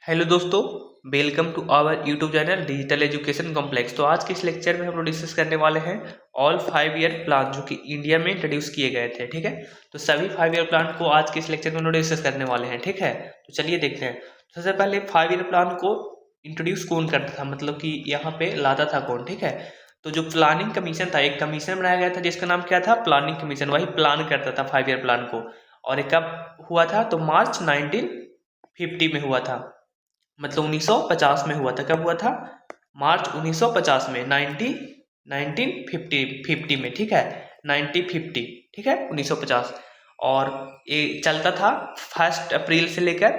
Hello दोस्तों, welcome to our YouTube channel digital education complex. तो आज के इस लेक्चर में हम लोग डिस्कस करने वाले हैं ऑल 5 ईयर प्लान जो कि इंडिया में इंट्रोड्यूस किए गए थे। ठीक है, तो सभी 5 ईयर प्लान को आज के इस लेक्चर में हम लोग डिस्कस करने वाले हैं। ठीक है, तो चलिए देखते हैं। सबसे पहले 5 ईयर प्लान को इंट्रोड्यूस कौन करता था, मतलब कि यहाँ पे लाता था कौन। ठीक है, तो जो प्लानिंग कमीशन था, एक कमीशन बनाया गया था जिसका नाम क्या था, प्लानिंग कमीशन। वही प्लान करता था 5 ईयर प्लान को। और ये कब हुआ था, तो मार्च 1950 में हुआ था, मतलब 1950 में हुआ था। कब हुआ था, मार्च 1950 में, 1950 में। ठीक है, 1950, ठीक है, 1950। और ये चलता था 1 अप्रैल से लेकर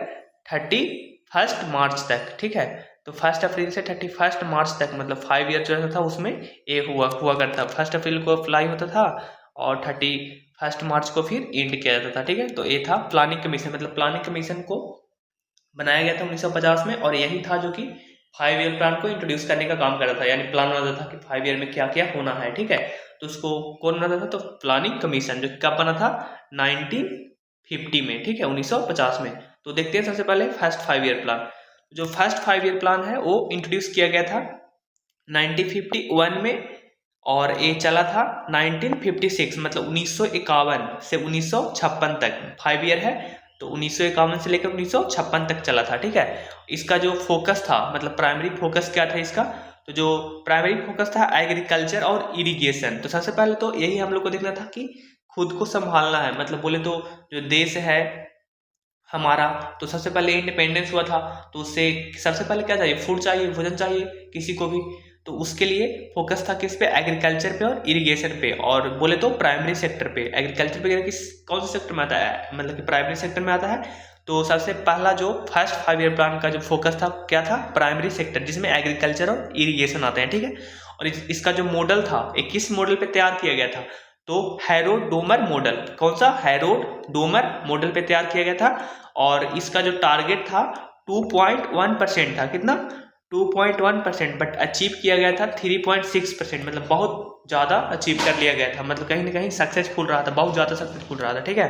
31 मार्च तक। ठीक है, तो 1 अप्रैल से 31 मार्च तक, मतलब 5 ईयर जो था उसमें ये हुआ करता। 1 अप्रैल को अप्लाई होता था और 31 मार्च को फिर एंड किया जाता था। ठीक है, तो ये था प्लानिंग कमीशन। मतलब प्लानिंग कमीशन को बनाया गया था 1950 में, और यही था जो कि 5 ईयर प्लान को इंट्रोड्यूस करने का काम कर रहा था। यानी प्लान बनाता था कि 5 ईयर में क्या क्या होना है। ठीक है, तो उसको कौन बनाता था, तो प्लानिंग कमीशन, जो कब बना था, 1950 में। ठीक है, 1950 में। तो देखते हैं सबसे पहले फर्स्ट 5 ईयर प्लान। जो फर्स्ट 5 ईयर प्लान है वो इंट्रोड्यूस किया गया था 1951 में, और ये चला था 1956, मतलब 1951 से 1956 तक। 5 ईयर है तो 1951 से लेकर 1956 तक चला था। ठीक है, इसका जो फोकस था, मतलब प्राइमरी फोकस क्या था इसका, तो जो प्राइमरी फोकस था एग्रीकल्चर और इरिगेशन। तो सबसे पहले तो यही हम लोग को देखना था कि खुद को संभालना है। मतलब बोले तो जो देश है हमारा, तो सबसे पहले इंडिपेंडेंस हुआ था, तो उससे सबसे पहले क्या चाहिए, फूड चाहिए, भोजन चाहिए किसी को भी। तो उसके लिए फोकस था किस पे, एग्रीकल्चर पे और इरिगेशन पे। और बोले तो प्राइमरी सेक्टर पे, एग्रीकल्चर वगैरह किस कौन से सेक्टर में आता है, मतलब कि प्राइमरी सेक्टर में आता है। तो सबसे पहला जो फर्स्ट 5 ईयर प्लान का जो फोकस था क्या था, प्राइमरी सेक्टर, जिसमें एग्रीकल्चर और इरिगेशन आते हैं। ठीक है, और इसका जो मॉडल था, एक किस मॉडल पे तैयार किया गया था, तो हैरोड डोमर मॉडल। कौन सा, हैरोड डोमर मॉडल पे तैयार किया गया था। और इसका जो टारगेट था 2.1% था। कितना, 2.1%, बट अचीव किया गया था 3.6%। मतलब बहुत ज़्यादा अचीव कर लिया गया था, मतलब कहीं ना कहीं सक्सेसफुल रहा था, बहुत ज़्यादा सक्सेसफुल रहा था। ठीक है,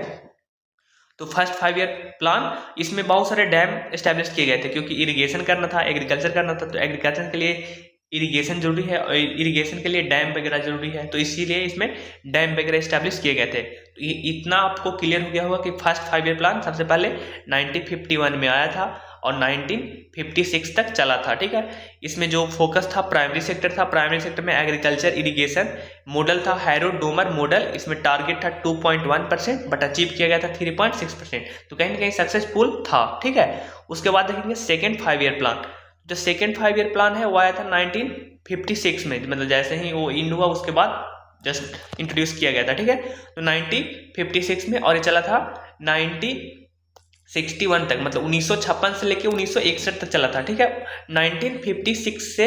तो फर्स्ट 5 ईयर प्लान, इसमें बहुत सारे डैम एस्टेब्लिश किए गए थे, क्योंकि इरिगेशन करना था, एग्रीकल्चर करना था। तो एग्रीकल्चर के लिए इरिगेशन जरूरी है और इरिगेशन के लिए डैम वगैरह जरूरी है, तो इसीलिए इसमें डैम वगैरह एस्टेब्लिश किए गए थे। तो ये इतना आपको क्लियर हो गया होगा कि फर्स्ट 5 ईयर प्लान सबसे पहले 1951 में आया था और 1956 तक चला था। ठीक है, इसमें जो फोकस था प्राइमरी सेक्टर था, प्राइमरी सेक्टर में एग्रीकल्चर इरिगेशन। मॉडल था हैरोड डोमर मॉडल, इसमें टारगेट था 2.1%, बट अचीव किया गया था 3.6%। तो कहीं ना कहीं सक्सेसफुल था। ठीक है, उसके बाद देखेंगे सेकेंड 5 ईयर प्लान। जो सेकेंड 5 ईयर प्लान है वो आया था 1956 में, मतलब जैसे ही वो इन हुआ उसके बाद जस्ट इंट्रोड्यूस किया गया था। ठीक है, तो 1956 में, और ये चला था 1961 तक, मतलब 1956 से लेके 1961 तक चला था। ठीक है, 1956 से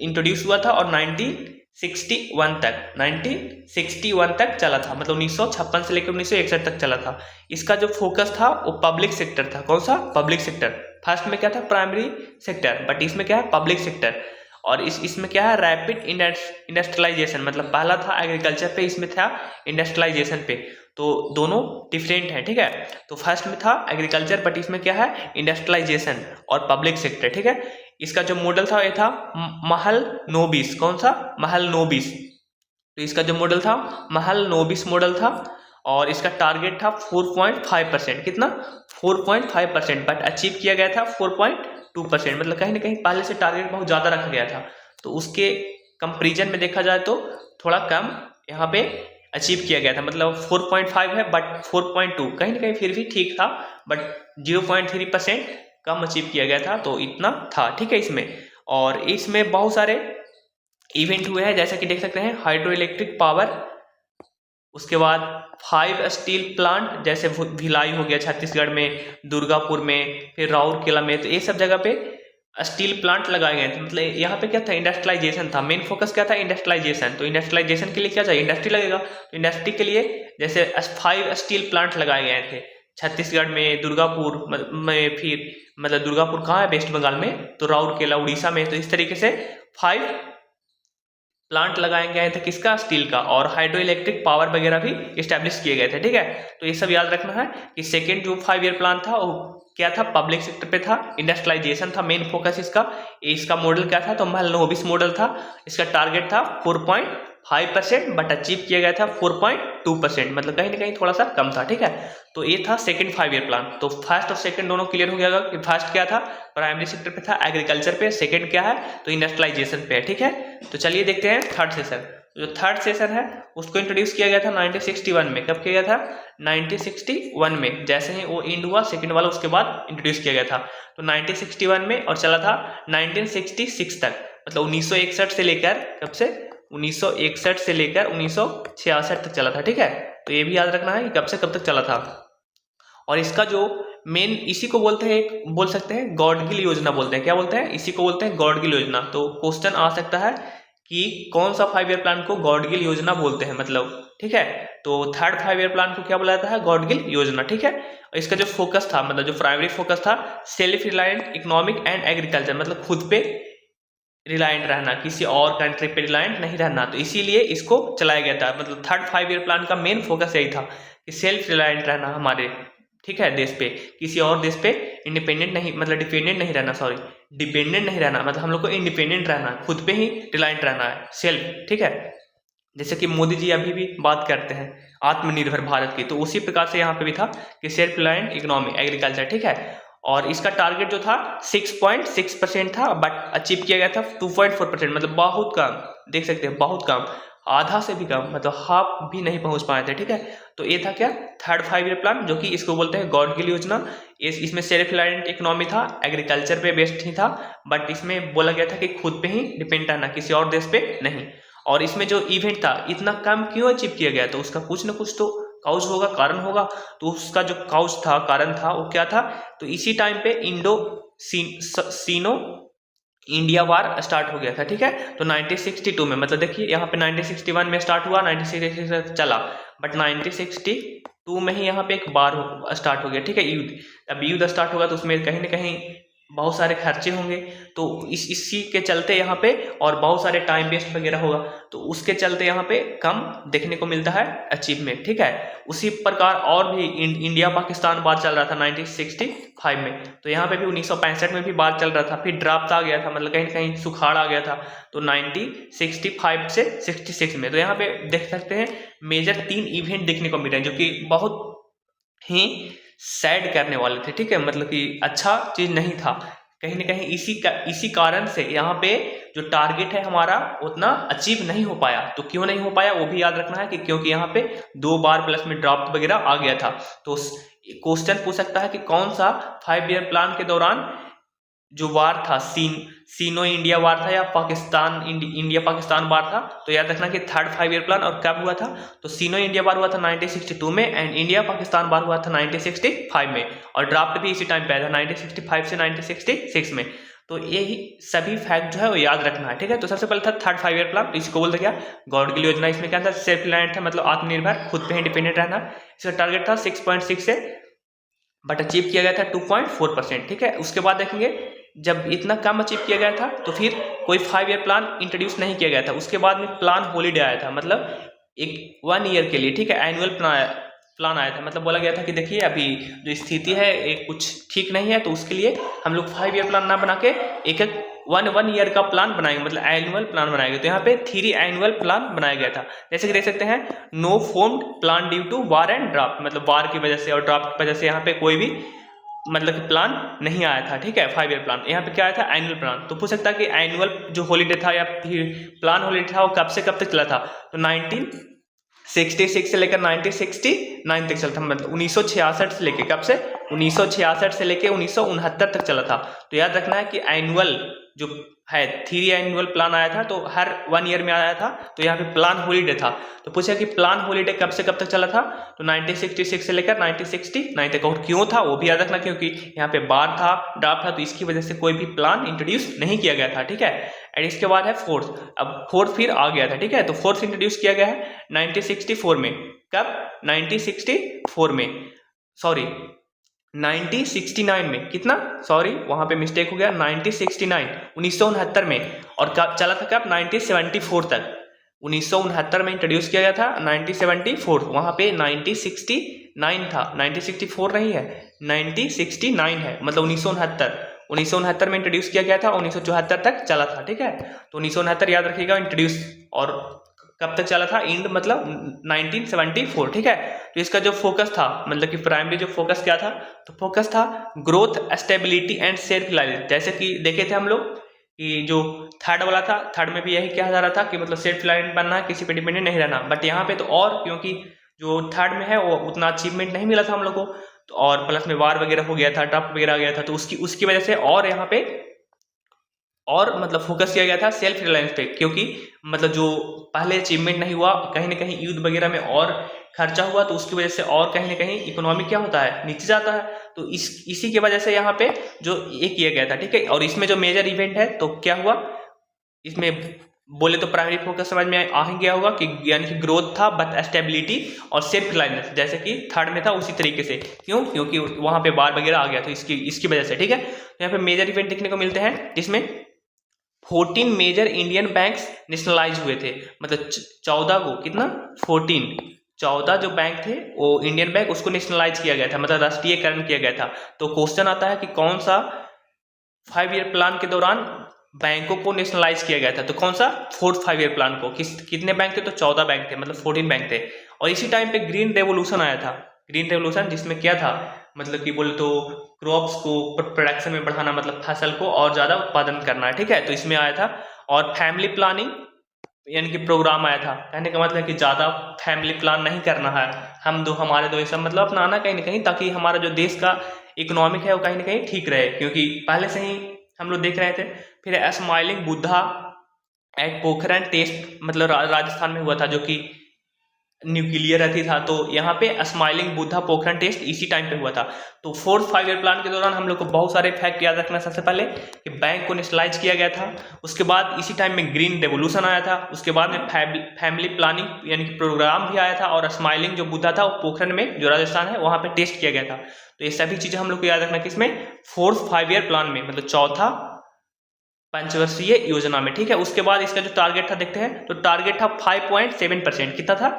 इंट्रोड्यूस हुआ था और 1961 तक चला था, मतलब 1956 से लेकर 1961 तक चला था। इसका जो फोकस था वो पब्लिक सेक्टर था। कौन सा, पब्लिक सेक्टर। फर्स्ट में क्या था, प्राइमरी सेक्टर, बट इसमें क्या है, पब्लिक सेक्टर। और इसमें क्या है, रैपिड इंडस्ट्रियलाइजेशन, मतलब पहला था एग्रीकल्चर पे, इसमें था इंडस्ट्रियलाइजेशन पे। तो दोनों डिफरेंट है। ठीक है, तो फर्स्ट में था एग्रीकल्चर, बट इसमें क्या है, इंडस्ट्रियलाइजेशन और पब्लिक सेक्टर। ठीक है, इसका जो मॉडल था ये था महल नोबिस। कौन सा, महल नोबिस। तो इसका जो मॉडल था महल नोबिस मॉडल था, और इसका टारगेट था 4.5%। कितना, 4.5%, बट अचीव किया गया था 4.2%। मतलब कहीं ना कहीं पहले से टारगेट बहुत ज़्यादा रखा गया था, तो उसके कंपेरिजन में देखा जाए तो थोड़ा कम यहाँ पे अचीव किया गया था। मतलब 4.5 है बट 4.2 कहीं ना कहीं फिर भी ठीक था, बट 0.3% कम अचीव किया गया था, तो इतना था। ठीक है, इसमें और इसमें बहुत सारे इवेंट हुए हैं, जैसा कि देख सकते हैं हाइड्रो इलेक्ट्रिक पावर, उसके बाद 5 स्टील प्लांट, जैसे भिलाई हो गया छत्तीसगढ़ में, दुर्गापुर में, फिर राउरकेला में। तो ये सब जगह पे स्टील प्लांट लगाए गए थे। मतलब यहाँ पे क्या था, इंडस्ट्रियलाइजेशन था, मेन फोकस क्या था, इंडस्ट्रियलाइजेशन। तो इंडस्ट्रियलाइजेशन के लिए क्या चाहिए, इंडस्ट्री लगेगा। तो इंडस्ट्री के लिए जैसे 5 स्टील प्लांट लगाए गए थे छत्तीसगढ़ में, दुर्गापुर में, फिर मतलब दुर्गापुर कहाँ है, वेस्ट बंगाल में, तो राउरकेला उड़ीसा में। तो इस तरीके से 5 प्लांट लगाए गए थे, किसका, स्टील का। और हाइड्रो इलेक्ट्रिक पावर वगैरह भी इस्टेब्लिश किए गए थे। ठीक है, तो ये सब याद रखना है कि सेकेंड जो 5 ईयर प्लान था वो क्या था, पब्लिक सेक्टर पे था, इंडस्ट्रियलाइजेशन था मेन फोकस इसका मॉडल क्या था, तो महलनोबिस मॉडल था। इसका टारगेट था 4.5%, बट अचीव किया गया था 4.2%, मतलब कहीं ना कहीं थोड़ा सा कम था, ठीक है। तो ये था सेकंड 5 ईयर प्लान। तो फर्स्ट और सेकंड दोनों क्लियर हो गया कि फर्स्ट क्या था, प्राइमरी सेक्टर पे था, एग्रीकल्चर पे, सेकंड क्या है तो इंडस्ट्रियलाइजेशन पे है, ठीक है। तो चलिए देखते हैं थर्ड सेशन। जो थर्ड सेशन है उसको इंट्रोड्यूस किया गया था 1961 में। कब किया गया था, 1961 में। जैसे ही वो इंड हुआ सेकंड वाला, उसके बाद इंट्रोड्यूस किया गया था। तो 1961 में और चला था 1966 तक, मतलब 1961 से लेकर, कब से, 1961 से लेकर 1966 तक चला था, ठीक है। तो ये भी याद रखना है कि कब से कब तक चला था। और इसका जो मेन, इसी को बोलते हैं, बोल सकते हैं गॉडगिल योजना बोलते हैं। क्या बोलते हैं, इसी को बोलते हैं गॉडगिल योजना। तो क्वेश्चन आ सकता है कि कौन सा 5 ईयर प्लान को गॉडगिल योजना बोलते हैं, मतलब, ठीक है। तो थर्ड 5 ईयर प्लान को क्या बोला जाता है, गॉडगिल योजना, ठीक है। और इसका जो फोकस था, मतलब जो प्राइमरी फोकस था, self reliant economic and agriculture, मतलब खुद पे रिलायंट रहना, किसी और कंट्री पे रिलायंट नहीं रहना। तो इसीलिए इसको चलाया गया था। मतलब थर्ड 5 ईयर प्लान का मेन फोकस यही था कि सेल्फ रिलायंट रहना हमारे, ठीक है, देश पे, किसी और देश पे इंडिपेंडेंट नहीं, मतलब डिपेंडेंट नहीं रहना, सॉरी, डिपेंडेंट नहीं रहना, मतलब हम लोग को इंडिपेंडेंट रहना, खुद पे ही रिलायंट रहना है, सेल्फ, ठीक है। जैसे कि मोदी जी अभी भी बात करते हैं आत्मनिर्भर भारत की, तो उसी प्रकार से यहाँ पे भी था कि सेल्फ रिलायंट इकोनॉमी, एग्रीकल्चर, ठीक है। और इसका टारगेट जो था 6.6% था, बट अचीव किया गया था 2.4%, मतलब बहुत कम, देख सकते हैं बहुत कम, आधा से भी कम, मतलब हाफ भी नहीं पहुंच पाए थे, ठीक है। तो ये था क्या, थर्ड 5 ईयर प्लान, जो कि इसको बोलते हैं गॉडगिल योजना। इसमें सेल्फ रिलायंट इकोनॉमी था, एग्रीकल्चर पे बेस्ड ही था, बट इसमें बोला गया था कि खुद पे ही डिपेंड रहना, किसी और देश पे नहीं। और इसमें जो इवेंट था इतना कम क्यों अचीव किया गया, तो उसका कुछ ना कुछ तो काउज होगा, कारण होगा। तो उसका जो काउज था, कारण था, वो क्या था, तो इसी टाइम पे इंडो सीनो इंडिया वार स्टार्ट हो गया था, ठीक है। तो 1962 में, मतलब देखिए यहाँ पे 1961 में स्टार्ट हुआ, 1966 तक चला, बट 1962 में ही यहाँ पे एक बार स्टार्ट हो गया, ठीक है, युद्ध। अब युद्ध स्टार्ट होगा तो उसमें कहीं ना कहीं बहुत सारे खर्चे होंगे, तो इसी के चलते यहाँ पे, और बहुत सारे टाइम वेस्ट वगैरह होगा, तो उसके चलते यहाँ पे कम देखने को मिलता है अचीवमेंट, ठीक है। उसी प्रकार और भी इंडिया पाकिस्तान वार चल रहा था 1965 में, तो यहाँ पे भी 1965 में भी वार चल रहा था, फिर ड्राफ्ट आ गया था, मतलब कहीं ना कहीं सुखाड़ आ गया था, तो 1965 से 66 में। तो यहाँ पे देख सकते हैं मेजर 3 इवेंट देखने को मिल रहे हैं, जो कि बहुत ही सैड करने वाले थे, ठीक है, मतलब कि अच्छा चीज नहीं था, कहीं ना कहीं इसी कारण से यहाँ पे जो टारगेट है हमारा उतना अचीव नहीं हो पाया। तो क्यों नहीं हो पाया वो भी याद रखना है कि क्योंकि यहाँ पे 2 बार प्लस में ड्राफ्ट वगैरह आ गया था। तो क्वेश्चन पूछ सकता है कि कौन सा 5 ईयर प्लान के दौरान जो वार था, सीनो इंडिया वार था या इंडिया पाकिस्तान वार था। तो याद रखना कि थर्ड 5 ईयर प्लान और कब हुआ था, तो सीनो इंडिया वार हुआ था 1962 में, एंड इंडिया पाकिस्तान वार हुआ था 1965 में, और ड्राफ्ट भी इसी टाइम पे आया था 1965 से 1966 में। तो यही सभी फैक्ट जो है वो याद रखना है, ठीक है। तो सबसे पहले था थर्ड 5 ईयर प्लान, इसको बोलते क्या, गॉडगिल योजना। इसमें क्या था, सेल्फ रिलायंट था, मतलब आत्मनिर्भर, खुद पे इंडिपेंडेंट रहना। इसका टारगेट था 6.6 से, बट अचीव किया गया था 2.4%, ठीक है। उसके बाद देखेंगे जब इतना कम अचीव किया गया था तो फिर कोई 5 ईयर प्लान इंट्रोड्यूस नहीं किया गया था। उसके बाद में प्लान हॉलीडे आया था, मतलब एक 1 ईयर के लिए, ठीक है, एनुअल प्लान आया था। मतलब बोला गया था कि देखिए अभी जो स्थिति है एक कुछ ठीक नहीं है, तो उसके लिए हम लोग 5 ईयर प्लान ना बना के एक 1 ईयर का प्लान बनाएंगे, मतलब एनुअल प्लान बनाएंगे। तो यहाँ पे 3 एनुअल प्लान बनाया गया था। जैसे कि देख सकते हैं, no formed plan due to war and draft, मतलब वार की वजह से और ड्राफ्ट की वजह से यहाँ पे कोई भी मतलब कि प्लान नहीं आया था, ठीक है। 5 ईयर प्लान यहाँ पे क्या आया था, एनुअल प्लान। तो पूछ सकता है कि एनुअल जो हॉलीडे था या फिर प्लान हॉलीडे था वो कब से कब तक चला था, तो 1966 से लेकर 1969 तक चला था, मतलब 1966 से लेकर, कब से, 1966 से लेकर 1969 तक चला था। तो याद रखना है कि एनुअल जो है 3 एनुअल प्लान आया था, तो हर 1 ईयर में आया था। तो यहाँ पे प्लान हॉलीडे था, तो पूछा कि प्लान हॉलीडे कब से कब तक चला था, तो 1966 से लेकर 1969 तक। और क्यों था वो भी याद रखना, क्योंकि यहाँ पे बार था, ड्राफ्ट था, तो इसकी वजह से कोई भी प्लान इंट्रोड्यूस नहीं किया गया था, ठीक है। एंड इसके बाद है फोर्थ, अब फोर्थ फिर आ गया था, ठीक है। तो फोर्थ इंट्रोड्यूस किया गया है 1964 में। कब, 1964 में, सॉरी 1969 में, कितना, सॉरी वहां पे मिस्टेक हो गया, 1969 1969 में। और कब चला था, कब, 1974 तक। 1969 में इंट्रोड्यूस किया गया था, 1974 वहाँ पे 1969 था, 1964 नहीं है, 1969 है, मतलब 1969 में इंट्रोड्यूस किया गया था, 1974 तक चला था। ठीक है, तो 1969 याद रखिएगा इंट्रोड्यूस, और कब तक चला था, इंड मतलब 1974। ठीक है, तो इसका जो फोकस था, मतलब कि प्राइमरी जो फोकस क्या था, तो फोकस था growth, stability and self Reliance. जैसे कि देखे थे हम लोग कि जो थर्ड वाला था, थर्ड में भी यही कहा जा रहा था कि मतलब सेल्फ रिलायंट बनना है, किसी पे डिपेंडेंट नहीं रहना, बट यहाँ पे तो और, क्योंकि जो थर्ड में है वो उतना अचीवमेंट नहीं मिला था हम लोग को, तो और प्लस में वार वगैरह हो गया था, टफ वगैरह आ गया था, तो उसकी वजह से और यहाँ पे और मतलब फोकस किया गया था सेल्फ रिलायंस पे, क्योंकि मतलब जो पहले अचीवमेंट नहीं हुआ, कहीं ना कहीं युद्ध वगैरह में और खर्चा हुआ, तो उसकी वजह से और कहीं ना कहीं इकोनॉमी क्या होता है, नीचे जाता है। तो इसी की वजह से यहाँ पे जो ये किया गया था। ठीक है, और इसमें जो मेजर इवेंट है, तो क्या हुआ इसमें, बोले तो प्राइमरी फोकस समझ में आ ही गया होगा कि यानी कि ग्रोथ था, बट स्टेबिलिटी और सेल्फ रिलायंस, जैसे कि थर्ड में था उसी तरीके से। क्यों? क्योंकि वहां पे बार वगैरह आ गया, तो इसकी वजह से। ठीक है, तो यहाँ पे मेजर इवेंट देखने को मिलते हैं, जिसमें 14 मेजर इंडियन बैंक्स नेशनलाइज हुए थे, मतलब 14 को, कितना, 14 जो बैंक थे वो इंडियन बैंक, उसको नेशनलाइज किया गया था, मतलब राष्ट्रीयकरण किया गया था। तो क्वेश्चन आता है कि कौन सा 5 ईयर प्लान के दौरान बैंकों को नेशनलाइज किया गया था, तो कौन सा, 4th 5 ईयर प्लान को, कितने बैंक थे, तो 14 बैंक थे, मतलब 14 बैंक थे। और इसी टाइम पे ग्रीन रेवोल्यूशन आया था, ग्रीन रेवोल्यूशन, जिसमें क्या था, मतलब कि बोले तो क्रॉप्स को प्रोडक्शन में बढ़ाना, मतलब फसल को और ज्यादा उत्पादन करना है। ठीक है, तो इसमें आया था। और फैमिली प्लानिंग यानी कि प्रोग्राम आया था, कहने का मतलब कि ज्यादा फैमिली प्लान नहीं करना है, हमारे दो, ये सब मतलब अपनाना कहीं ना कहीं, ताकि हमारा जो देश का इकोनॉमिक है वो कहीं ना कहीं ठीक रहे, क्योंकि पहले से ही हम लोग देख रहे थे। फिर smiling Buddha at Pokhran test, मतलब राजस्थान में हुआ था, जो कि न्यूक्लियर रहती था, तो यहाँ पे स्माइलिंग बुद्धा पोखरण टेस्ट इसी टाइम पे हुआ था। तो 4th 5 ईयर प्लान के दौरान हम लोग को बहुत सारे फैक्ट याद रखना। सबसे पहले कि बैंक को नेशनलाइज किया गया था, उसके बाद इसी टाइम में ग्रीन रेवोल्यूशन आया था, उसके बाद में फैमिली प्लानिंग यानी कि प्रोग्राम भी आया था, और स्माइलिंग जो बुद्धा था वो पोखरण में, जो राजस्थान है, वहाँ पे टेस्ट किया गया था। तो ये सभी चीजें हम लोग को याद रखना किसमें, 4th 5 ईयर प्लान में, मतलब चौथा पंचवर्षीय योजना में। ठीक है, उसके बाद इसका जो टारगेट था देखते हैं, तो टारगेट था 5.7%, कितना था,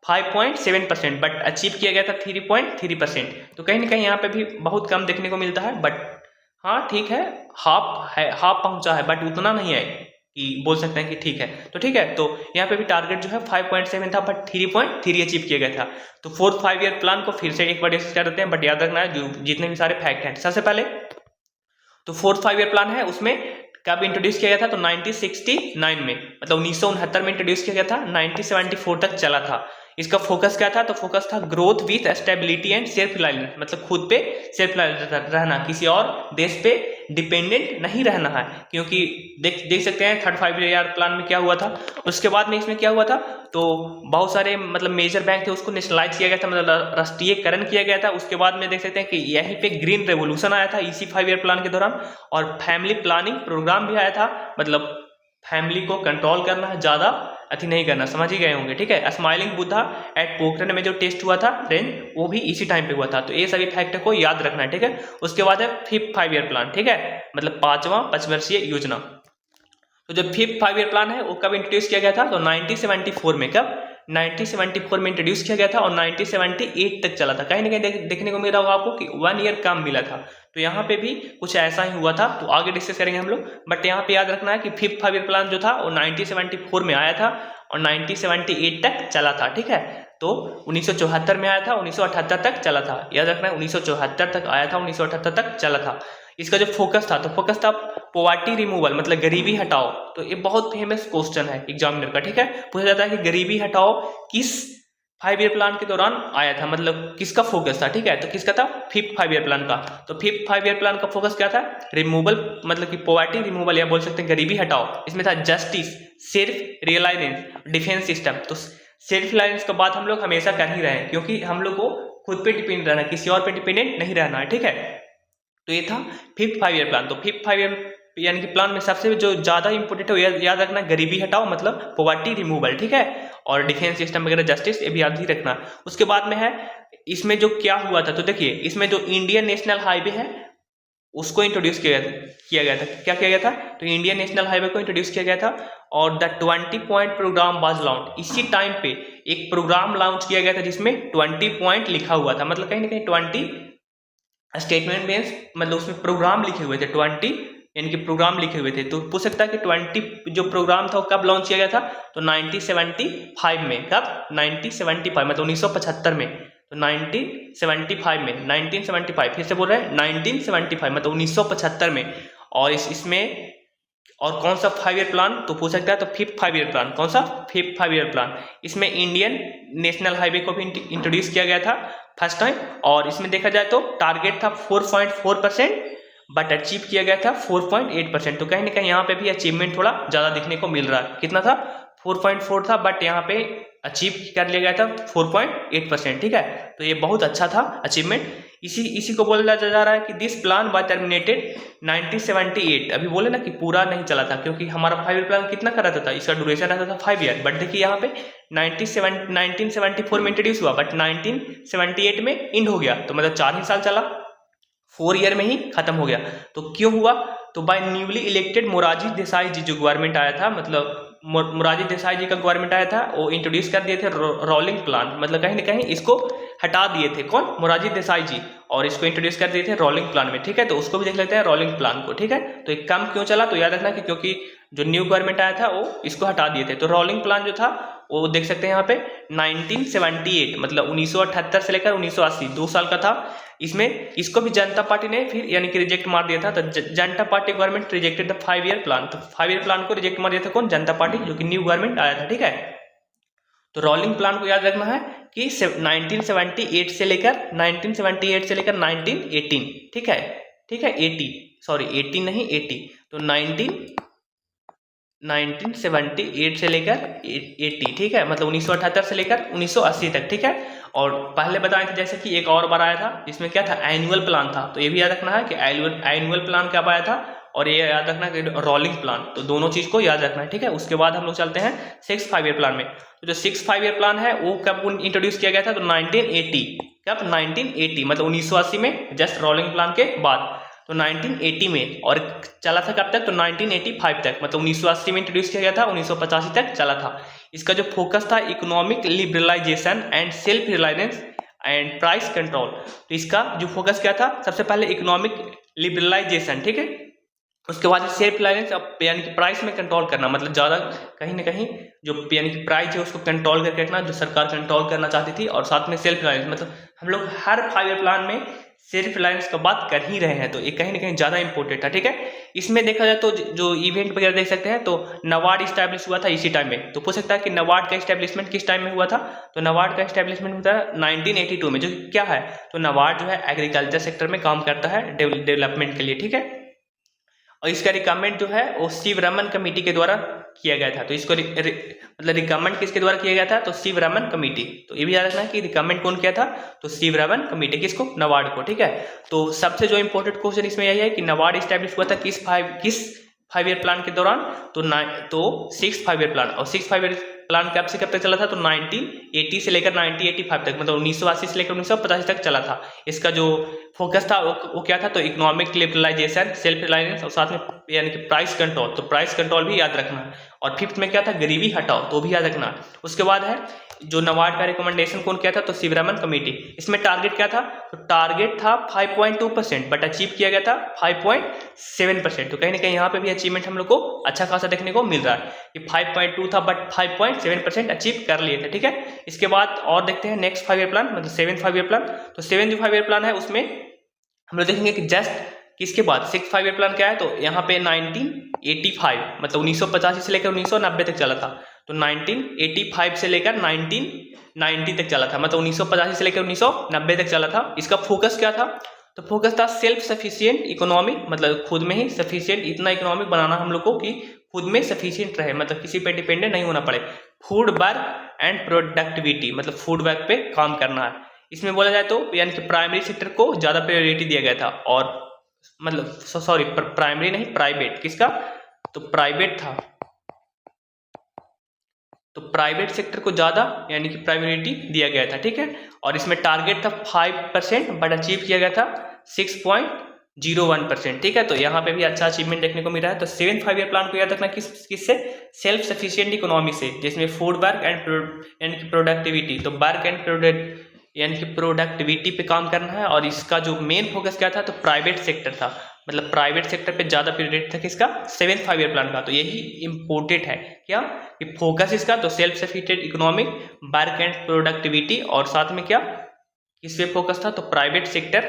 5.7%, बट अचीव किया गया था 3.3%। तो कहीं ना कहीं यहाँ पे भी बहुत कम देखने को मिलता है, बट हाँ ठीक है, हाफ पहुंचा है, बट उतना नहीं है कि बोल सकते हैं कि ठीक है। तो ठीक है, तो यहाँ पे भी टारगेट जो है 5.7 था, बट 3.3 अचीव किया गया था। तो 4th 5 ईयर प्लान को फिर से एक बार डिस्कस कर देते हैं, बट याद रखना है जो जितने भी सारे फैक्ट हैं। सबसे पहले तो 4th 5 ईयर प्लान है, उसमें कब इंट्रोड्यूस किया गया था, तो 1969 में, मतलब 1969 में इंट्रोड्यूस किया गया था, 1974 तक चला था। इसका फोकस क्या था, तो फोकस था growth with stability and self Reliance, मतलब खुद पे सेल्फ रिलायंस रहना, किसी और देश पे डिपेंडेंट नहीं रहना है। क्योंकि देख सकते हैं 3rd 5 ईयर प्लान में क्या हुआ था। उसके बाद में इसमें क्या हुआ था, तो बहुत सारे मतलब मेजर बैंक थे, उसको नेशनलाइज किया गया था, मतलब राष्ट्रीयकरण किया गया था। उसके बाद में देख सकते हैं कि यहीं पे ग्रीन रेवोल्यूशन आया था इसी 5 ईयर प्लान के दौरान, और फैमिली प्लानिंग प्रोग्राम भी आया था, मतलब फैमिली को कंट्रोल करना है, ज्यादा अति नहीं करना, समझ ही गए होंगे। ठीक है, स्माइलिंग बुद्धा एट पोखरण में जो टेस्ट हुआ था देन, वो भी इसी टाइम पे हुआ था। तो ये सभी फैक्टर को याद रखना है। ठीक है, उसके बाद है 5th 5 ईयर प्लान। ठीक है, मतलब 5वां पंचवर्षीय योजना। तो जो 5th 5 ईयर प्लान है वो कब इंट्रोड्यूस किया गया था, तो 1974 में, कब, 1974 में इंट्रोड्यूस किया गया था, और 1978 तक चला था। कहीं ना कहीं देखने को मिल रहा होगा आपको कि 1 ईयर कम मिला था। तो यहाँ पे भी कुछ ऐसा ही हुआ था, तो आगे डिस्कस करेंगे हम लोग। बट यहाँ पे याद रखना है कि 5th 5 ईयर प्लान जो था वो 1974 में आया था, और 1978 तक चला था। ठीक है, तो 1974 में आया था, 1978 तक चला था। याद रखना है 1974 तक आया था, 1978 तक चला था। इसका जो फोकस था, तो फोकस था पॉवर्टी रिमूवल, मतलब गरीबी हटाओ। तो ये बहुत फेमस क्वेश्चन है एग्जामिनर का। ठीक है, पूछा जाता है कि गरीबी हटाओ किस 5 ईयर प्लान के दौरान आया था, मतलब किसका फोकस था। ठीक है, तो किसका था, 5th 5 ईयर प्लान का। तो 5th 5 ईयर प्लान का फोकस क्या था, रिमूवल, मतलब कि पॉवर्टी रिमूवल, या बोल सकते हैं गरीबी हटाओ। इसमें था जस्टिस, सेल्फ रियलाइजेंस, डिफेंस सिस्टम। तो सेल्फ रिलायंस का बात हम लोग हमेशा कर ही रहे हैं, क्योंकि हम लोग को खुद पे डिपेंड रहना है, किसी और पे डिपेंडेंट नहीं रहना है। ठीक है, तो ये था 5th 5 ईयर प्लान। तो 5th 5 ईयर यानी कि प्लान में सबसे जो ज्यादा इंपोर्टेंट है याद रखना, गरीबी हटाओ, मतलब पॉवर्टी रिमूवल। ठीक है, और डिफेंस सिस्टम वगैरह, जस्टिस, ये भी याद ही रखना। उसके बाद में है इसमें जो क्या हुआ था, तो देखिए इसमें जो इंडियन नेशनल हाईवे है उसको इंट्रोड्यूस किया गया था। क्या किया गया था? तो इंडियन नेशनल हाईवे को इंट्रोड्यूस किया गया था और the 20 point programme was launch. इसी टाइम पे एक प्रोग्राम लॉन्च किया गया था जिसमें 20 पॉइंट लिखा हुआ था, मतलब कहीं ना कहीं 20 स्टेटमेंट मीन्स मतलब उसमें प्रोग्राम लिखे हुए थे, 20 यानी कि प्रोग्राम लिखे हुए थे। तो पूछ सकता है कि 20 जो प्रोग्राम था वो कब लॉन्च किया गया था? तो 1975 में। कब? 1975 मतलब 1975 में। तो 1975 में, 1975 फिर से बोल रहे हैं 1975 मतलब 1975 में। और इसमें और कौन सा 5 ईयर प्लान? तो पूछ सकता है तो 5th 5 ईयर प्लान। कौन सा? 5th 5 year plan. इसमें इंडियन नेशनल हाईवे को भी इंट्रोड्यूस किया गया था फर्स्ट टाइम। और इसमें देखा जाए तो टारगेट था 4.4%, बट अचीव किया गया था 4.8%। तो कहीं ना कहीं यहाँ पे भी अचीवमेंट थोड़ा ज़्यादा देखने को मिल रहा है। कितना था? 4.4 था, बट यहाँ पे अचीव कर लिया गया था 4.8%। ठीक है, तो ये बहुत अच्छा था अचीवमेंट। इसी को बोला जा रहा है कि दिस प्लान वाज टर्मिनेटेड 1978। अभी बोले ना कि पूरा नहीं चला था, क्योंकि हमारा 5 ईयर प्लान कितना का रहता था? इसका ड्यूरेशन रहता था 5 ईयर। बट देखिए यहाँ पे 1974 में इंट्रोड्यूस हुआ, बट 1978 में एंड हो गया। तो मतलब 4 ही साल चला, 4 ईयर में ही खत्म हो गया। तो क्यों हुआ? तो by newly elected Morarji Desai ji जो गवर्नमेंट आया था, मतलब मोरारजी देसाई जी का गवर्नमेंट आया था, वो इंट्रोड्यूस कर दिए थे रोलिंग प्लान। मतलब कहीं ना कहीं इसको हटा दिए थे। कौन? मोरारजी देसाई जी। और इसको इंट्रोड्यूस कर दिए थे रोलिंग प्लान में। ठीक है, तो उसको भी देख लेते हैं रोलिंग प्लान को। ठीक है, तो एक कम क्यों चला? तो याद रखना कि क्योंकि जो न्यू गवर्नमेंट आया था वो इसको हटा दिए थे। तो रोलिंग प्लान जो था वो देख सकते हैं यहाँ पे 1978 मतलब 1978 से लेकर 1980 2 साल का था। इसमें इसको भी जनता पार्टी ने फिर यानी कि रिजेक्ट मार दिया था। तो जनता party government rejected the 5 year plan. तो 5 ईयर प्लान को रिजेक्ट मार दिया था कौन? जनता पार्टी, जो कि न्यू गवर्नमेंट आया था। ठीक है, तो रोलिंग प्लान को याद रखना है कि 1978 से लेकर 1918। ठीक है, ठीक है 80, सॉरी 18 नहीं 80। तो 1978 से लेकर 80। ठीक है, मतलब 1978 से लेकर 1980 तक। ठीक है, और पहले बताए थे जैसे कि एक और बार आया था, इसमें क्या था? एनुअल प्लान था। तो ये भी याद रखना है कि एनुअल प्लान कब आया था, और ये याद रखना कि रोलिंग प्लान। तो दोनों चीज को याद रखना है। ठीक है, उसके बाद हम लोग चलते हैं 6th 5 ईयर प्लान में। तो जो 6th 5 ईयर प्लान है वो कब इंट्रोड्यूस किया गया था? तो 1980। कब? 1980 मतलब 1980 में, जस्ट रोलिंग प्लान के बाद। तो 1980 में, और चला था कब तक? तो 1985 तक, मतलब 1980 में इंट्रोड्यूस किया गया था, 1985 तक चला था। इसका जो फोकस था economic liberalisation and self reliance and price control. तो इसका जो फोकस क्या था? सबसे पहले इकोनॉमिक लिबरलाइजेशन, ठीक है, उसके बाद सेल्फ रिलायंस यानी कि प्राइस में कंट्रोल करना, मतलब ज़्यादा कहीं ना कहीं जो यानी कि प्राइस है उसको कंट्रोल करके रखना, जो सरकार कंट्रोल करना चाहती थी। और साथ में सेल्फ रिलायंस, मतलब हम लोग हर 5 ईयर प्लान में सेल्फ रिलायंस का बात कर ही रहे हैं, तो ये कहीं ना कहीं ज़्यादा इंपॉर्टेंट था। ठीक है, इसमें देखा जाए तो जो इवेंट वगैरह देख सकते हैं, तो नबार्ड स्टैब्लिश हुआ था इसी टाइम में। तो पूछ सकता है कि नबार्ड का स्टैब्लिशमेंट किस टाइम में हुआ था? तो नबार्ड का स्टैब्लिशमेंट होता है 1982 में। जो क्या है? तो नबार्ड जो है एग्रीकल्चर सेक्टर में काम करता है डेवलपमेंट के लिए। ठीक है, और इसका रिकमेंड जो है वो शिव रमन कमेटी के द्वारा किया गया था। तो इसको मतलब रिकमेंड किसके द्वारा किया गया था? तो शिव रमन कमेटी। तो ये भी याद रखना है कि रिकमेंड कौन किया था? तो शिव रमन कमेटी। किसको? नबार्ड को। ठीक है, तो सबसे जो इंपॉर्टेंट क्वेश्चन इसमें यही है कि नबार्ड स्टैब्लिश हुआ था किस 5 ईयर प्लान के दौरान? तो 6th 5 ईयर प्लान। और 6th 5 ईयर प्लान कब से कब तक चला था? तो 1980 से लेकर 1985 तक, मतलब 1980 से लेकर 1985 तक चला था। इसका जो फोकस था वो क्या था? तो इकोनॉमिक लिबरलाइजेशन, सेल्फ रिलायंस और साथ में यानी कि प्राइस कंट्रोल। तो प्राइस कंट्रोल भी याद रखना है। और 5th में क्या था? गरीबी हटाओ, तो भी याद रखना। उसके बाद है जो नबार्ड का रिकमेंडेशन कौन किया था? तो शिवरमन कमेटी। इसमें टारगेट क्या था? तो टारगेट था 5.2%, बट अचीव किया गया था 5.7%। तो कहीं ना कहीं यहाँ पे भी अचीवमेंट हम लोग को अच्छा खासा देखने को मिल रहा है कि 5.2 था बट 5.7% अचीव कर लिए थे। ठीक है, इसके बाद और देखते हैं नेक्स्ट 5 ईयर प्लान, मतलब 7th 5 ईयर प्लान। तो 7th जो 5 ईयर प्लान है उसमें हम लोग देखेंगे कि जस्ट किसके बाद 6th 5 ईयर प्लान क्या है? तो यहाँ पे 1985 मतलब 1985 से लेकर 1990 तक चला था। तो 1985 से लेकर 1990 तक चला था, मतलब 1985 से लेकर 1990 तक चला था। इसका फोकस क्या था? तो फोकस था सेल्फ सफिशिएंट इकोनॉमी, मतलब खुद में ही सफिशिएंट, इतना इकोनॉमिक बनाना हम लोग को कि खुद में सफिशिएंट रहे, मतलब किसी पे डिपेंडेंट नहीं होना पड़े। फूड वर्क एंड प्रोडक्टिविटी, मतलब फूड वर्क पे काम करना है। इसमें बोला जाए तो यानी कि प्राइमरी सेक्टर को ज़्यादा प्रायोरिटी दिया गया था, और मतलब सॉरी प्राइमरी नहीं प्राइवेट। किसका? तो प्राइवेट था, तो प्राइवेट सेक्टर को ज़्यादा यानी कि प्रायोरिटी दिया गया था। ठीक है, और इसमें टारगेट था 5%, बट अचीव किया गया था 0.01%। ठीक है, तो यहाँ पे भी अच्छा अचीवमेंट देखने को मिल रहा है। तो 7th 5 ईयर प्लान को याद रखना किससे, सेल्फ सफिशिएंट इकोनॉमी से, जिसमें फूड वर्क एंड यानी कि प्रोडक्टिविटी, तो वर्क एंड यानी कि प्रोडक्टिविटी पे काम करना है। और इसका जो मेन फोकस क्या था, तो प्राइवेट सेक्टर था, मतलब प्राइवेट सेक्टर पे ज़्यादा पीरियड था किसका, 7th 5 ईयर प्लान का। तो यही इम्पोर्टेंट है क्या, कि फोकस इसका तो self sufficient economic, work and productivity, और साथ में क्या किस पे फोकस था, तो प्राइवेट सेक्टर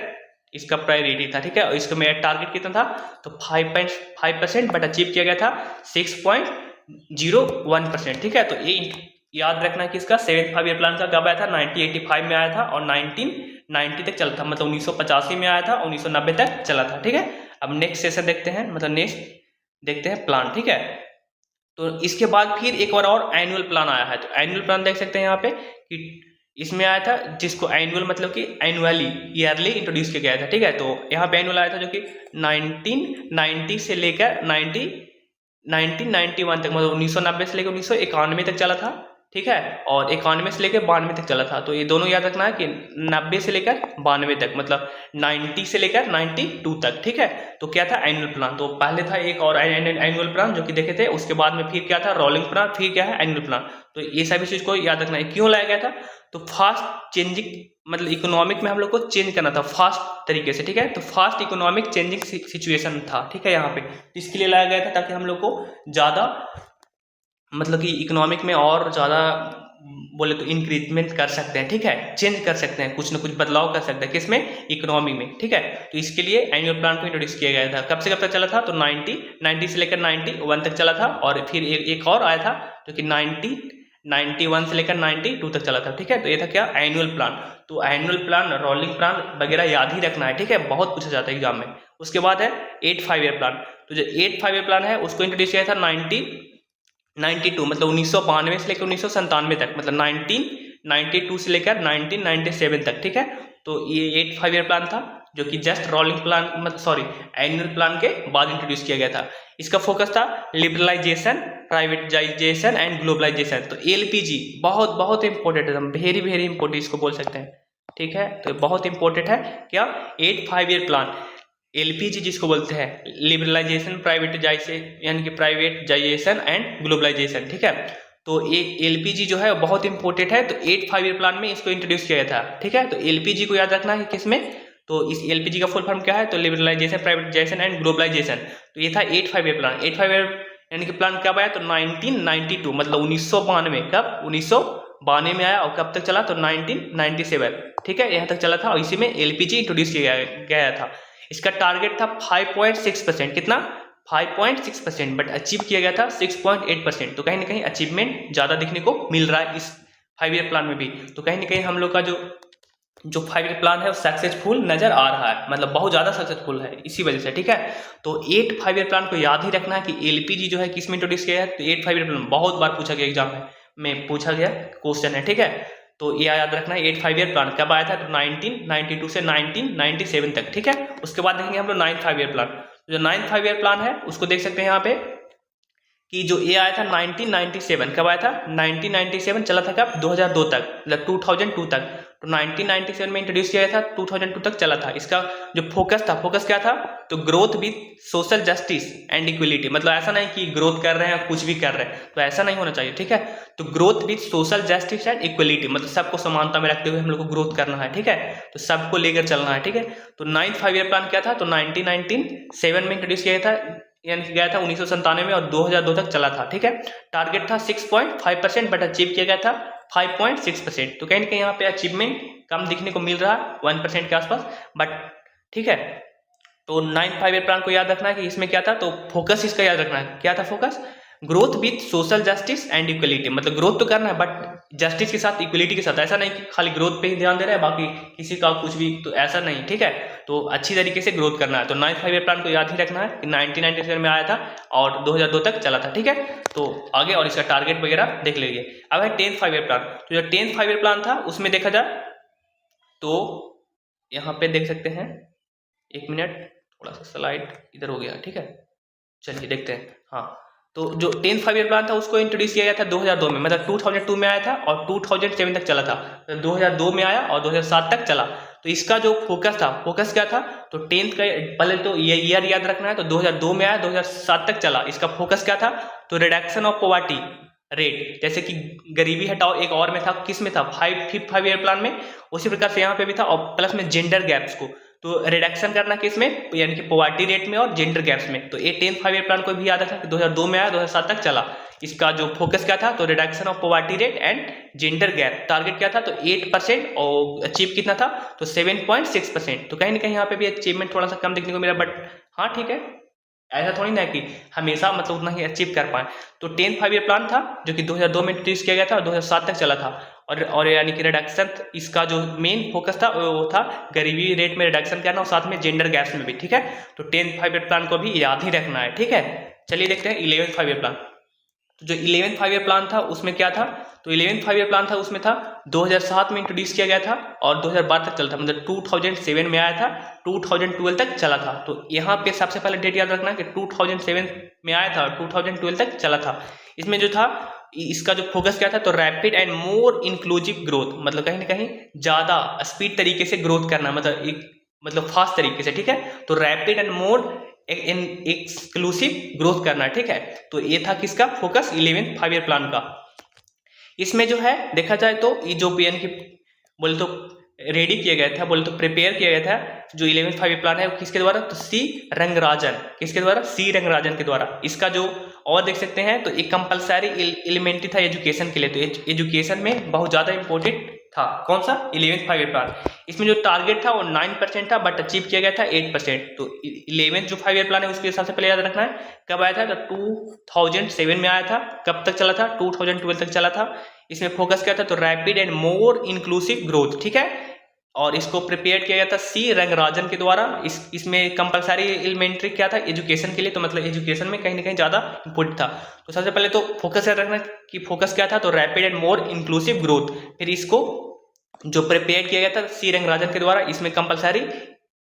इसका प्रायोरिटी था। ठीक है, और इसका मेरा टारगेट कितना था, तो 5.5%, बट अचीव किया गया था 6.01%। ठीक है, तो ये याद रखना कि इसका 7th 5 ईयर प्लान का कब आया था, 1985 में आया था और 1990 तक चला था, मतलब 1985 में आया था, 1990 तक चला था। ठीक है, अब नेक्स्ट सेशन देखते हैं, मतलब नेक्स्ट देखते हैं प्लान। ठीक है, तो इसके बाद फिर एक और एनुअल प्लान आया है। तो एनुअल प्लान देख सकते हैं यहाँ पे कि इसमें आया था, जिसको एनुअल मतलब कि एनुअली ईयरली इंट्रोड्यूस किया गया था। ठीक है, तो यहाँ पे एनुअल आया था जो कि 1990 से लेकर 1991 तक, मतलब 1990 से लेकर 1991 तक चला था। ठीक है, और 91 से लेकर 92 तक चला था। तो ये दोनों याद रखना है कि 90 से लेकर 92 तक, मतलब 90 से लेकर 92 तक। ठीक है, तो क्या था, एनुअल प्लान। तो पहले था एक और एनुअल प्लान जो कि देखे थे, उसके बाद में फिर क्या था, रोलिंग प्लान, फिर क्या है, एनुअल प्लान। तो ये सभी चीज को याद रखना है। क्यों लाया गया था, तो फास्ट चेंजिंग, मतलब इकोनॉमिक में हम लोग को चेंज करना था फास्ट तरीके से। ठीक है, तो फास्ट इकोनॉमिक चेंजिंग सिचुएशन था। ठीक है, यहाँ पे इसके लिए लाया गया था ताकि हम लोग को ज़्यादा, मतलब कि इकोनॉमिक में और ज़्यादा बोले तो इंक्रीजमेंट कर सकते हैं। ठीक है, चेंज कर सकते हैं, कुछ ना कुछ बदलाव कर सकते हैं, किसमें, इकोनॉमी में। ठीक है, तो इसके लिए एनुअल प्लान को इंट्रोड्यूस किया गया था। कब से कब तक चला था, तो 90 से लेकर 91 तक चला था, और फिर एक और आया था जो कि 91 से लेकर 92 तक चला था। ठीक है, तो ये था क्या, एनुअल प्लान। तो एनुअल प्लान, रोलिंग प्लान वगैरह याद ही रखना है। ठीक है, बहुत पूछा जाता है एग्जाम में। उसके बाद है 8th 5 ईयर प्लान। तो जो 8th 5 ईयर प्लान है उसको इंट्रोड्यूस किया था 1992, मतलब 1992 से लेकर 1997 तक, मतलब 1992 से लेकर 1997 तक। ठीक है, तो ये 8th 5 ईयर प्लान था जो कि जस्ट रोलिंग प्लान, मतलब सॉरी एनुअल प्लान के बाद इंट्रोड्यूस किया गया था। इसका फोकस था लिबरलाइजेशन, प्राइवेटाइजेशन एंड ग्लोबलाइजेशन। तो एलपीजी बहुत बहुत इंपॉर्टेंट है, वेरी वेरी इंपॉर्टेंट इसको बोल सकते हैं। ठीक है, तो बहुत इंपॉर्टेंट है क्या, 8th 5 ईयर प्लान, एलपीजी जिसको बोलते हैं, लिबरलाइजेशन, प्राइवेटाइजेशन यानी कि प्राइवेटाइजेशन एंड ग्लोबलाइजेशन। ठीक है, तो ये एलपीजी जो है बहुत इंपॉर्टेंट है। तो 8th 5 ईयर प्लान में इसको इंट्रोड्यूस किया गया था। ठीक है, तो एलपीजी को याद रखना है किसमें, तो इस एलपीजी का फुल फॉर्म क्या है, तो लिबरलाइजेशन, प्राइवेटाइजेशन एंड ग्लोबलाइजेशन। तो ये था 8th 5 year plan. 8th 5 year यानी कि प्लान कब आया, तो 1992, मतलब 1992, कब, 1992 में आया, और कब तक चला, तो 1997। ठीक है, यहाँ तक चला था, और इसी में एलपीजी इंट्रोड्यूस किया गया था। इसका टारगेट था 5.6%, कितना, 5.6%, बट अचीव किया गया था 6.8%। तो कहीं ना कहीं अचीवमेंट ज़्यादा देखने को मिल रहा है इस 5 ईयर प्लान में भी। तो कहीं ना कहीं हम लोग का जो 5 ईयर प्लान है वो सक्सेसफुल नजर आ रहा है, मतलब बहुत ज़्यादा सक्सेसफुल है इसी वजह से। ठीक है, तो 8th 5 ईयर प्लान को याद ही रखना है कि एलपीजी जो है किस में इंट्रोड्यूस किया है, तो 8th 5 ईयर प्लान बहुत बार पूछा गया एग्जाम में पूछा गया क्वेश्चन है। ठीक है, तो ये याद रखना है 8th 5 ईयर प्लान कब आया था, तो 1992 से 1997 तक। ठीक है, उसके बाद देखेंगे हम लोग 9th 5 ईयर प्लान। जो 9th 5 ईयर प्लान है उसको देख सकते हैं यहाँ पे कि जो ये आया था 1997, कब आया था, 1997 चला था कब, 2002 तक, मतलब 2002 तक। तो 1997 में इंट्रोड्यूस किया गया था, 2002 तक चला था। इसका जो फोकस था, फोकस क्या था, तो growth with social justice and equality, मतलब ऐसा नहीं कि ग्रोथ कर रहे हैं कुछ भी कर रहे हैं, तो ऐसा नहीं होना चाहिए। ठीक है, तो growth with social justice and equality, मतलब सबको समानता में रखते हुए हम लोग को ग्रोथ करना है। ठीक है, तो सबको लेकर चलना है। ठीक है, तो 9th 5 ईयर प्लान क्या था, तो 1997 में इंट्रोड्यूस किया गया था, यानी कि गया था 1997 में, और 2002 तक चला था। ठीक है, टारगेट था 6.5%, बट अचीव किया गया था 5.6%। तो कहीं ना कहीं यहाँ पे अचीवमेंट कम दिखने को मिल रहा है, 1% के आसपास, बट ठीक है। तो 9th 5 ईयर प्लान को याद रखना है कि इसमें क्या था, तो फोकस इसका याद रखना है, क्या था focus, growth with social justice and equality, मतलब ग्रोथ तो करना है बट जस्टिस के साथ, इक्वलिटी के साथ। ऐसा नहीं कि खाली ग्रोथ पे ही ध्यान दे रहे हैं, बाकी किसी का कुछ भी, तो ऐसा नहीं। ठीक है, तो अच्छी तरीके से ग्रोथ करना है। तो 9th 5 ईयर प्लान को याद ही रखना है कि 1997 में आया था और 2002 तक चला था। ठीक है, तो आगे और इसका टारगेट वगैरह देख लीजिए। अब है 10th 5 ईयर प्लान। तो जो 10th 5 ईयर प्लान था उसमें देखा जाए तो यहाँ पे देख सकते हैं, एक मिनट, थोड़ा सा स्लाइड इधर हो गया। ठीक है, चलिए देखते हैं। हाँ, तो जो 10th 5 ईयर प्लान था उसको इंट्रोड्यूस किया गया था 2002 में, मतलब 2002 में आया था और 2007 तक चला था। 2002 में आया और 2007 तक चला। तो तो इसका जो फोकस था, फोकस क्या था, तो 10th का पहले तो ये ईयर याद रखना है। तो 2002 में आया, 2007 तक चला। इसका फोकस क्या था, तो रिडक्शन ऑफ पॉवर्टी रेट, जैसे कि गरीबी हटाओ एक और में था, किस में था, 5 ईयर प्लान में, उसी प्रकार से यहाँ पे भी था। और प्लस में जेंडर गैप्स को तो रिडक्शन करना किस में, यानी कि पॉवर्टी रेट में और जेंडर गैप्स में। तो ये 10th 5 ईयर प्लान को भी याद रखा कि 2002 में आया, 2007 तक चला। इसका जो फोकस क्या था, तो reduction of poverty rate and gender gap. Target क्या था, तो 8% और अचीव कितना था, तो 7.6%। तो कहीं ना कहीं यहाँ पे भी अचीवमेंट थोड़ा सा कम देखने को मिला, बट हाँ ठीक है, ऐसा थोड़ी ना है कि हमेशा मतलब उतना ही अचीव कर पाए। तो 10th 5 ईयर प्लान था जो कि 2002 में इंट्रोड्यूस किया गया था और 2007 तक चला था। और यानी कि रिडक्शन, इसका जो मेन फोकस था वो था गरीबी रेट में रिडक्शन करना और साथ में जेंडर गैप्स में भी, ठीक है। तो 10th 5 ईयर प्लान को भी याद ही रखना है, ठीक है। चलिए देखते हैं 11th 5 ईयर प्लान। तो जो 11th 5 ईयर प्लान था उसमें क्या था, तो 11th 5 ईयर प्लान था उसमें था 2007 में इंट्रोड्यूस किया गया था और 2012 तक चला था, मतलब 2007 में आया था, 2012 तक चला था। तो यहाँ पे सबसे पहले डेट याद रखना है कि 2007 में आया था, 2012 तक चला था। इसमें जो था, इसका जो फोकस क्या था, तो rapid and more inclusive growth, मतलब कहीं ना कहीं ज्यादा स्पीड तरीके से ग्रोथ करना, मतलब फास्ट तरीके से, ठीक है। तो rapid and more exclusive growth करना, ठीक है। तो ये था किसका फोकस, 11th 5 ईयर प्लान का। इसमें जो है देखा जाए तो ये जो यानी कि बोले तो रेडी किया गया था, बोले तो प्रिपेयर किया गया था, जो 11th 5 ईयर प्लान है वो किसके द्वारा, तो सी रंगराजन, किसके द्वारा, सी रंगराजन के द्वारा। इसका जो और देख सकते हैं तो एक कंपलसरी एलिमेंट था एजुकेशन के लिए, तो एजुकेशन में बहुत ज्यादा इंपॉर्टेंट था। कौन सा, 11th 5 ईयर प्लान। इसमें जो टारगेट था वो 9% था, बट अचीव किया गया था 8%। तो 11th जो 5 ईयर प्लान है उसके हिसाब से पहले याद रखना है कब आया था, तो 2007 में आया था। कब तक चला था, 2012 तक चला था। इसमें फोकस क्या था, तो rapid and more inclusive growth, ठीक है। और इसको प्रिपेयर किया गया था सी रंगराजन के द्वारा। इसमें कंपलसरी एलिमेंट्री क्या था, एजुकेशन के लिए, तो मतलब एजुकेशन में कहीं ना कहीं ज्यादा इंपॉर्टेंट था। तो सबसे पहले तो फोकस याद रखना कि फोकस क्या था, तो rapid and more inclusive growth. फिर इसको जो प्रिपेयर किया गया था सी रंगराजन के द्वारा, इसमें कंपलसरी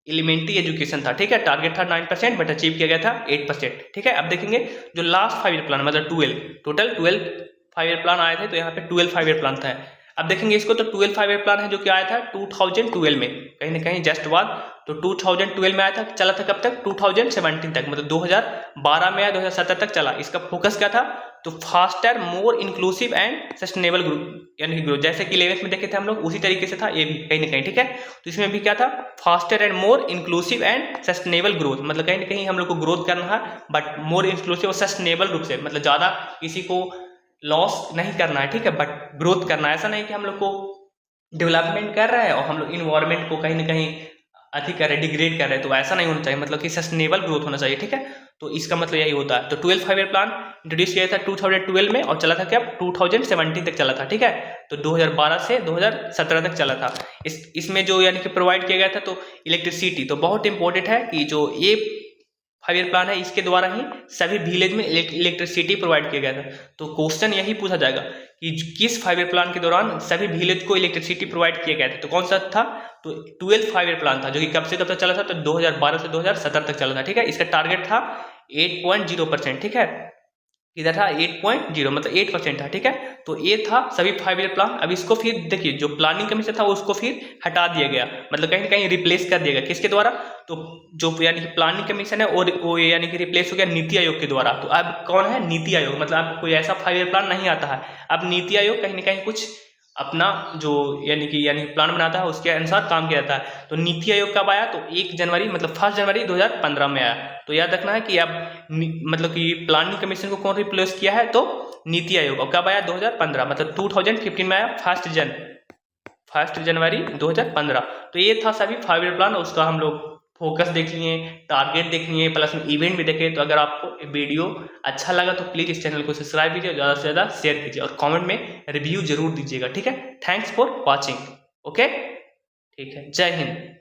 एलिमेंट्री एजुकेशन था, ठीक है। टारगेट था 9%, बट अचीव किया गया था 8%, ठीक है। अब देखेंगे जो लास्ट 5 ईयर प्लान, मतलब 12 टोटल 12 5 ईयर प्लान आए थे, तो यहाँ पे 12 5 ईयर प्लान था। अब देखेंगे इसको, तो 12 5 ईयर प्लान है जो कि आया था 2012 में, कहीं ना कहीं जस्ट बाद। तो 2012 में आया था, चला था कब तक, 2017 तक, मतलब 2012 में आया, 2017 तक चला। इसका फोकस क्या था, तो faster more inclusive and sustainable growth, यानी ग्रोथ, जैसे कि 11th में देखे थे हम लोग उसी तरीके से था ये भी कहीं ना कहीं, ठीक है। तो इसमें भी क्या था, faster and more inclusive and sustainable growth, मतलब कहीं ना कहीं हम लोग को ग्रोथ करना है, बट मोर इंक्लूसिव और सस्टेनेबल रूप से, मतलब ज्यादा किसी को लॉस नहीं करना है, ठीक है, बट ग्रोथ करना है। ऐसा नहीं कि हम लोग को डेवलपमेंट कर रहा है और हम लोग इन्वायरमेंट को कहीं ना कहीं अधिक कर रहे, डिग्रेड कर रहे, तो ऐसा नहीं होना चाहिए, मतलब कि सस्टेनेबल ग्रोथ होना चाहिए, ठीक है। तो इसका मतलब यही होता है। तो 12 5 ईयर प्लान इंट्रोड्यूस किया था 2012 में और चला था क्या, 2017 तक चला था, ठीक है। तो 2012 से 2017 तक चला था। इसमें जो यानी कि प्रोवाइड किया गया था, तो इलेक्ट्रिसिटी, तो बहुत इंपॉर्टेंट है कि जो ये 5 ईयर प्लान है इसके द्वारा ही सभी विलेज में इलेक्ट्रिसिटी प्रोवाइड किया गया था। तो क्वेश्चन यही पूछा जाएगा कि किस 5 ईयर प्लान के दौरान सभी विलेज को इलेक्ट्रिसिटी प्रोवाइड किया गया था, तो कौन सा था, तो 12 5 ईयर प्लान था, जो कि कब से कब तक चला था, तो 2012 से 2017 तक चला था, ठीक है। इसका टारगेट था 8.0%, ठीक है। इधर था 8.0, मतलब 8% था, ठीक है। तो ये था सभी 5 ईयर प्लान। अब इसको फिर देखिए जो प्लानिंग कमीशन था उसको फिर हटा दिया गया, मतलब कहीं ना कहीं रिप्लेस कर दिया गया, किसके द्वारा, तो जो यानी कि प्लानिंग कमीशन है और वो यानी कि रिप्लेस हो गया नीति आयोग के द्वारा। तो अब कौन है, नीति आयोग, मतलब अब कोई ऐसा 5 ईयर प्लान नहीं आता है। अब नीति आयोग कहीं ना कहीं कुछ अपना जो यानी कि प्लान बनाता है उसके अनुसार काम किया जाता है। तो नीति आयोग कब आया, तो 1 जनवरी, मतलब 1 जनवरी 2015 में आया। तो याद रखना है कि अब मतलब कि प्लानिंग कमीशन को कौन रिप्लेस किया है, तो नीति आयोग। और कब आया, 2015, मतलब 2015 में आया, 1 जनवरी 2015। तो ये था सभी 5 ईयर प्लान, उसका हम लोग फोकस देख लिए, टारगेट देख लिए, प्लस में इवेंट भी देखे। तो अगर आपको वीडियो अच्छा लगा तो प्लीज इस चैनल को सब्सक्राइब कीजिए, ज़्यादा से ज़्यादा शेयर कीजिए और कमेंट में रिव्यू जरूर दीजिएगा, ठीक है। थैंक्स फॉर वॉचिंग, ओके, ठीक है, जय हिंद।